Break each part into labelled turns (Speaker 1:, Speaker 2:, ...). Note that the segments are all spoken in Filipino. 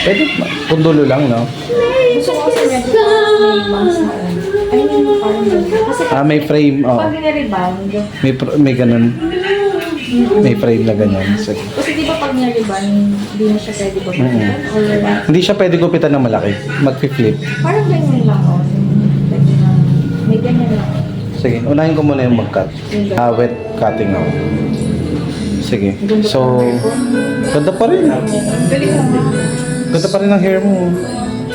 Speaker 1: Pwede, pundulo lang, no?
Speaker 2: Gusto ko kasi medyo may bangs na I mean, parang ganun. Kasi
Speaker 1: May frame,
Speaker 2: pag nire-rebound,
Speaker 1: May ganun. May frame na ganyan. Sige.
Speaker 2: kasi di ba pag nire-rebound, hindi na siya pwede ba or
Speaker 1: Hindi siya pwede gupitan ng malaki. Mag-flip.
Speaker 2: parang ganyan lang o. Pwede na, may ganyan lang.
Speaker 1: Sige, unahin ko muna yung mag-cut. Wet cutting ako. Sige. So, ganda pa rin.
Speaker 2: Galing naman.
Speaker 1: Ganda pa rin ang hair mo.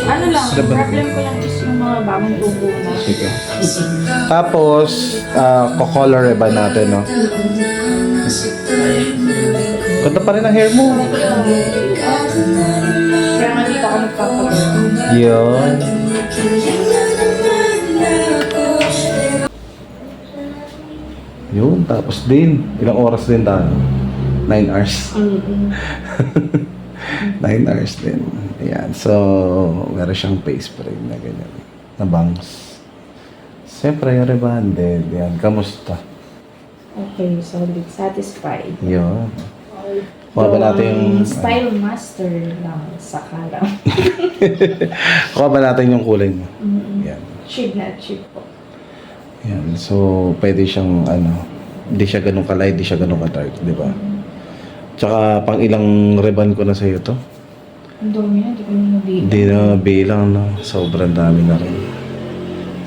Speaker 2: Ano lang, problem ko lang is yung mga bagong tubo na.
Speaker 1: Sige. Tapos, ko-color ribbon natin, no? Ganda pa rin ang hair mo.
Speaker 2: Kaya nga dito ako magpapagawa.
Speaker 1: Yun. Yun, tapos din. Ilang oras din tayo? 9 hours. 9 hours din. Ayan. So, meron siyang face frame na ganyan. Na bangs. Siyempre, yung rebanded. Yan. Kamusta?
Speaker 2: Okay, solid. Satisfied.
Speaker 1: Yun. Kuha ba natin yung...
Speaker 2: Style master lang sa kala.
Speaker 1: Kuha ba natin yung kulay mo? Yan.
Speaker 2: Cheap na cheap po.
Speaker 1: Yan. So, pwede siyang hindi siya ganun ka-light, hindi siya ganun ka-dark, di ba? Tsaka, pang ilang ribbon ko na sa'yo to?
Speaker 2: Ang dami na, di ko na nabilang.
Speaker 1: Hindi na bilang, no? Sobrang dami na rin.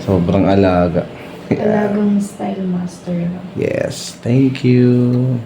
Speaker 1: Sobrang alaga.
Speaker 2: Talagang style master lang.
Speaker 1: Yes, thank you.